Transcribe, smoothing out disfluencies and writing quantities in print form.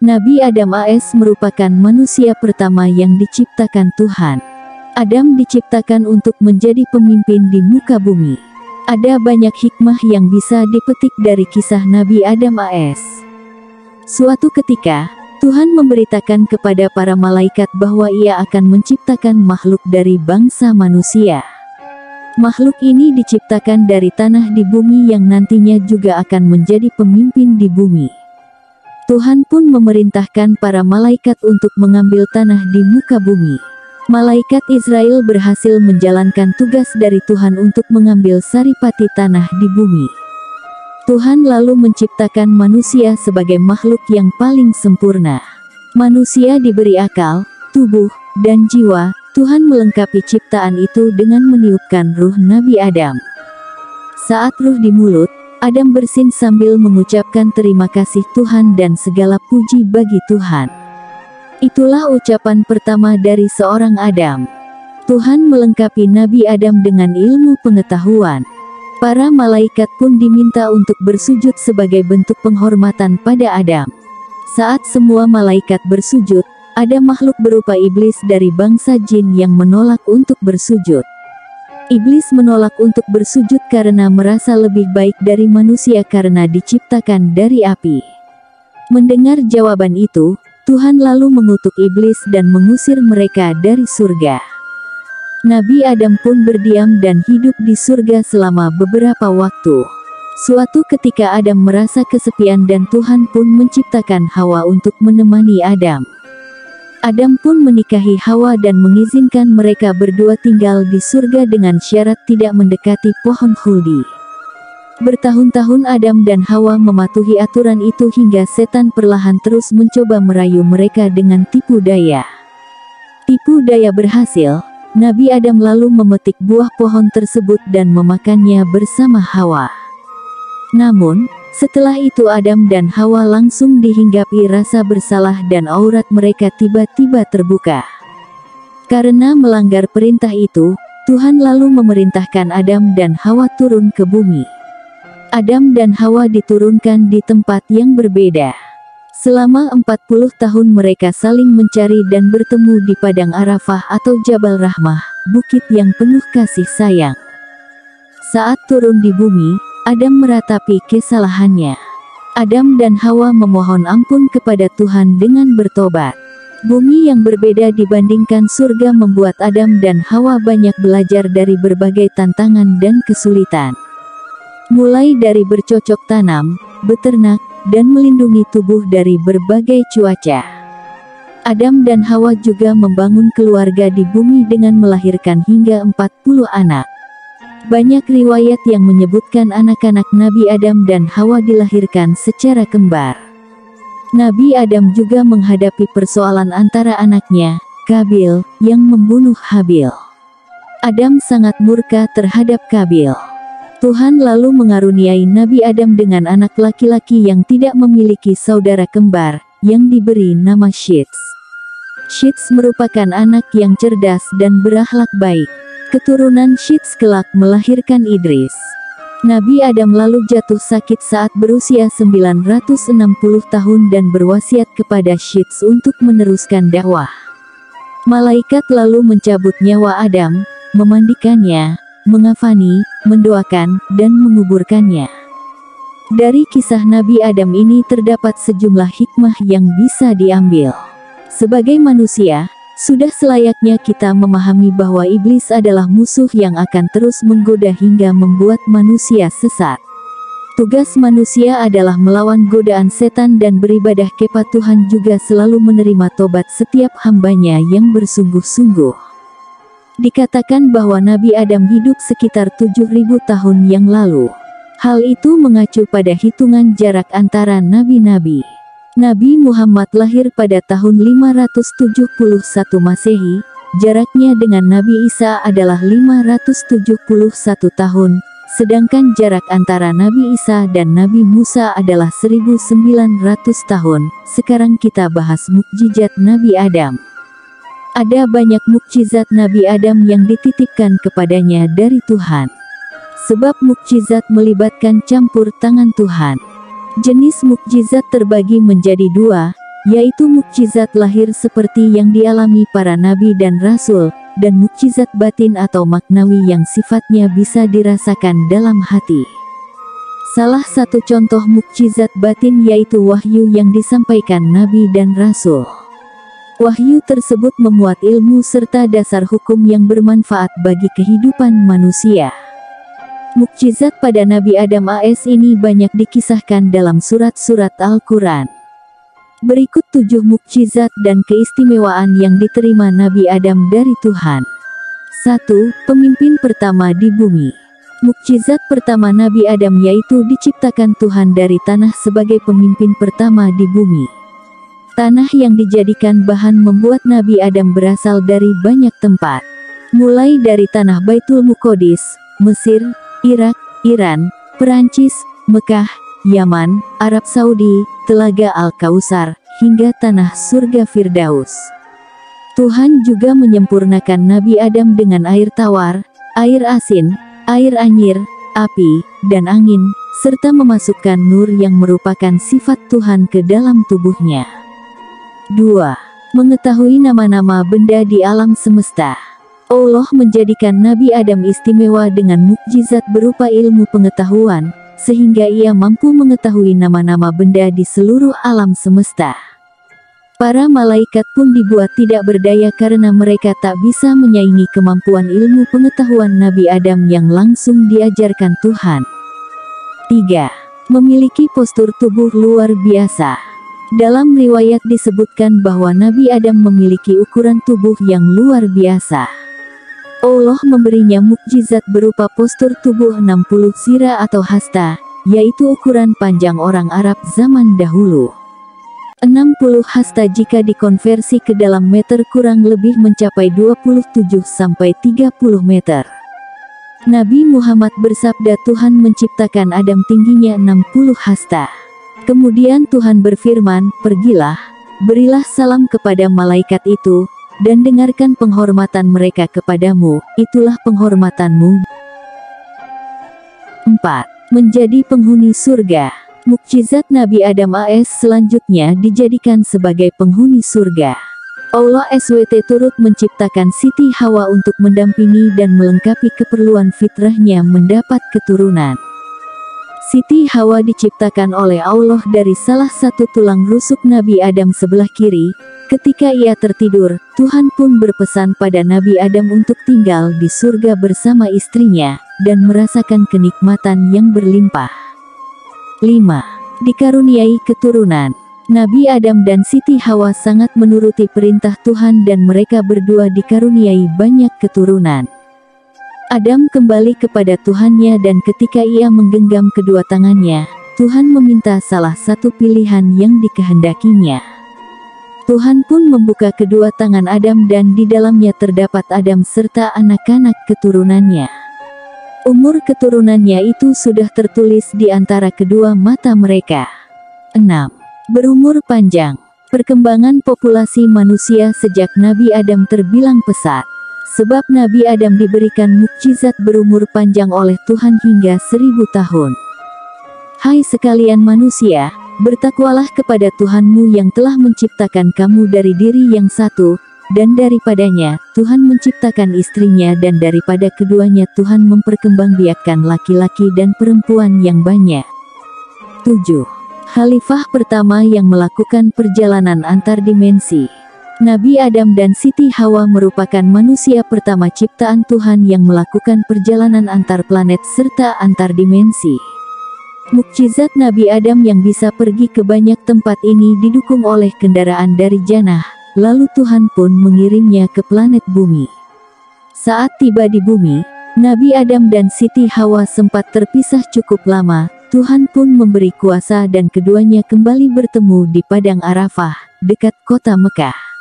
Nabi Adam AS merupakan manusia pertama yang diciptakan Tuhan. Adam diciptakan untuk menjadi pemimpin di muka bumi. Ada banyak hikmah yang bisa dipetik dari kisah Nabi Adam AS. Suatu ketika, Tuhan memberitakan kepada para malaikat bahwa Ia akan menciptakan makhluk dari bangsa manusia. Makhluk ini diciptakan dari tanah di bumi yang nantinya juga akan menjadi pemimpin di bumi. Tuhan pun memerintahkan para malaikat untuk mengambil tanah di muka bumi. Malaikat Israel berhasil menjalankan tugas dari Tuhan untuk mengambil saripati tanah di bumi. Tuhan lalu menciptakan manusia sebagai makhluk yang paling sempurna. Manusia diberi akal, tubuh, dan jiwa. Tuhan melengkapi ciptaan itu dengan meniupkan ruh Nabi Adam. Saat ruh di mulut, Adam bersin sambil mengucapkan terima kasih Tuhan dan segala puji bagi Tuhan. Itulah ucapan pertama dari seorang Adam. Tuhan melengkapi Nabi Adam dengan ilmu pengetahuan. Para malaikat pun diminta untuk bersujud sebagai bentuk penghormatan pada Adam. Saat semua malaikat bersujud, ada makhluk berupa iblis dari bangsa jin yang menolak untuk bersujud. Iblis menolak untuk bersujud karena merasa lebih baik dari manusia karena diciptakan dari api. Mendengar jawaban itu, Tuhan lalu mengutuk iblis dan mengusir mereka dari surga. Nabi Adam pun berdiam dan hidup di surga selama beberapa waktu. Suatu ketika Adam merasa kesepian dan Tuhan pun menciptakan Hawa untuk menemani Adam. Adam pun menikahi Hawa dan mengizinkan mereka berdua tinggal di surga dengan syarat tidak mendekati pohon khuldi. Bertahun-tahun Adam dan Hawa mematuhi aturan itu hingga setan perlahan terus mencoba merayu mereka dengan tipu daya. Tipu daya berhasil, Nabi Adam lalu memetik buah pohon tersebut dan memakannya bersama Hawa. Namun, setelah itu Adam dan Hawa langsung dihinggapi rasa bersalah dan aurat mereka tiba-tiba terbuka. Karena melanggar perintah itu, Tuhan lalu memerintahkan Adam dan Hawa turun ke bumi. Adam dan Hawa diturunkan di tempat yang berbeda. Selama 40 tahun mereka saling mencari dan bertemu di Padang Arafah atau Jabal Rahmah, bukit yang penuh kasih sayang. Saat turun di bumi, Adam meratapi kesalahannya. Adam dan Hawa memohon ampun kepada Tuhan dengan bertobat. Bumi yang berbeda dibandingkan surga membuat Adam dan Hawa banyak belajar dari berbagai tantangan dan kesulitan. Mulai dari bercocok tanam, beternak, dan melindungi tubuh dari berbagai cuaca. Adam dan Hawa juga membangun keluarga di bumi dengan melahirkan hingga 40 anak. Banyak riwayat yang menyebutkan anak-anak Nabi Adam dan Hawa dilahirkan secara kembar. Nabi Adam juga menghadapi persoalan antara anaknya, Kabil, yang membunuh Habil. Adam sangat murka terhadap Kabil. Tuhan lalu mengaruniai Nabi Adam dengan anak laki-laki yang tidak memiliki saudara kembar, yang diberi nama Syits. Syits merupakan anak yang cerdas dan berakhlak baik. Keturunan Syits kelak melahirkan Idris. Nabi Adam lalu jatuh sakit saat berusia 960 tahun dan berwasiat kepada Syits untuk meneruskan dakwah. Malaikat lalu mencabut nyawa Adam, memandikannya, mengafani, mendoakan, dan menguburkannya. Dari kisah Nabi Adam ini terdapat sejumlah hikmah yang bisa diambil. Sebagai manusia, sudah selayaknya kita memahami bahwa iblis adalah musuh yang akan terus menggoda hingga membuat manusia sesat. Tugas manusia adalah melawan godaan setan dan beribadah kepada Tuhan, juga selalu menerima tobat setiap hambanya yang bersungguh-sungguh. Dikatakan bahwa Nabi Adam hidup sekitar 7.000 tahun yang lalu. Hal itu mengacu pada hitungan jarak antara nabi-nabi. Nabi Muhammad lahir pada tahun 571 Masehi, jaraknya dengan Nabi Isa adalah 571 tahun, sedangkan jarak antara Nabi Isa dan Nabi Musa adalah 1900 tahun. Sekarang kita bahas mukjizat Nabi Adam. Ada banyak mukjizat Nabi Adam yang dititipkan kepadanya dari Tuhan. Sebab mukjizat melibatkan campur tangan Tuhan. Jenis mukjizat terbagi menjadi dua, yaitu mukjizat lahir seperti yang dialami para nabi dan rasul, dan mukjizat batin atau maknawi yang sifatnya bisa dirasakan dalam hati. Salah satu contoh mukjizat batin yaitu wahyu yang disampaikan nabi dan rasul. Wahyu tersebut memuat ilmu serta dasar hukum yang bermanfaat bagi kehidupan manusia. Mukjizat pada Nabi Adam AS ini banyak dikisahkan dalam surat-surat Al-Quran. Berikut 7 mukjizat dan keistimewaan yang diterima Nabi Adam dari Tuhan. 1. Pemimpin pertama di bumi. Mukjizat pertama Nabi Adam yaitu diciptakan Tuhan dari tanah sebagai pemimpin pertama di bumi. Tanah yang dijadikan bahan membuat Nabi Adam berasal dari banyak tempat. Mulai dari tanah Baitul Muqaddis, Mesir, Irak, Iran, Perancis, Mekah, Yaman, Arab Saudi, Telaga Al-Kausar, hingga tanah surga Firdaus. Tuhan juga menyempurnakan Nabi Adam dengan air tawar, air asin, air anyir, api, dan angin, serta memasukkan nur yang merupakan sifat Tuhan ke dalam tubuhnya. 2. Mengetahui nama-nama benda di alam semesta. Allah menjadikan Nabi Adam istimewa dengan mukjizat berupa ilmu pengetahuan, sehingga ia mampu mengetahui nama-nama benda di seluruh alam semesta. Para malaikat pun dibuat tidak berdaya karena mereka tak bisa menyaingi kemampuan ilmu pengetahuan Nabi Adam yang langsung diajarkan Tuhan. 3. Memiliki postur tubuh luar biasa. Dalam riwayat disebutkan bahwa Nabi Adam memiliki ukuran tubuh yang luar biasa. Allah memberinya mukjizat berupa postur tubuh 60 zira atau hasta, yaitu ukuran panjang orang Arab zaman dahulu. 60 hasta jika dikonversi ke dalam meter kurang lebih mencapai 27-30 meter. Nabi Muhammad bersabda Tuhan menciptakan Adam tingginya 60 hasta. Kemudian Tuhan berfirman, "Pergilah, berilah salam kepada malaikat itu, dan dengarkan penghormatan mereka kepadamu, itulah penghormatanmu." 4. Menjadi penghuni surga. Mukjizat Nabi Adam AS selanjutnya dijadikan sebagai penghuni surga. Allah SWT turut menciptakan Siti Hawa untuk mendampingi dan melengkapi keperluan fitrahnya mendapat keturunan. Siti Hawa diciptakan oleh Allah dari salah satu tulang rusuk Nabi Adam sebelah kiri. Ketika ia tertidur, Tuhan pun berpesan pada Nabi Adam untuk tinggal di surga bersama istrinya, dan merasakan kenikmatan yang berlimpah. 5. Dikaruniai keturunan. Nabi Adam dan Siti Hawa sangat menuruti perintah Tuhan dan mereka berdua dikaruniai banyak keturunan. Adam kembali kepada Tuhannya dan ketika ia menggenggam kedua tangannya, Tuhan meminta salah satu pilihan yang dikehendakinya. Tuhan pun membuka kedua tangan Adam dan di dalamnya terdapat Adam serta anak-anak keturunannya. Umur keturunannya itu sudah tertulis di antara kedua mata mereka. 6. Berumur panjang. Perkembangan populasi manusia sejak Nabi Adam terbilang pesat. Sebab Nabi Adam diberikan mukjizat berumur panjang oleh Tuhan hingga 1000 tahun. Hai sekalian manusia, bertakwalah kepada Tuhanmu yang telah menciptakan kamu dari diri yang satu, dan daripadanya, Tuhan menciptakan istrinya dan daripada keduanya Tuhan memperkembangbiakkan laki-laki dan perempuan yang banyak. 7. Khalifah pertama yang melakukan perjalanan antar dimensi. Nabi Adam dan Siti Hawa merupakan manusia pertama ciptaan Tuhan yang melakukan perjalanan antar planet serta antar dimensi. Mukjizat Nabi Adam yang bisa pergi ke banyak tempat ini didukung oleh kendaraan dari jannah, lalu Tuhan pun mengirimnya ke planet bumi. Saat tiba di bumi, Nabi Adam dan Siti Hawa sempat terpisah cukup lama. Tuhan pun memberi kuasa dan keduanya kembali bertemu di Padang Arafah, dekat kota Mekah.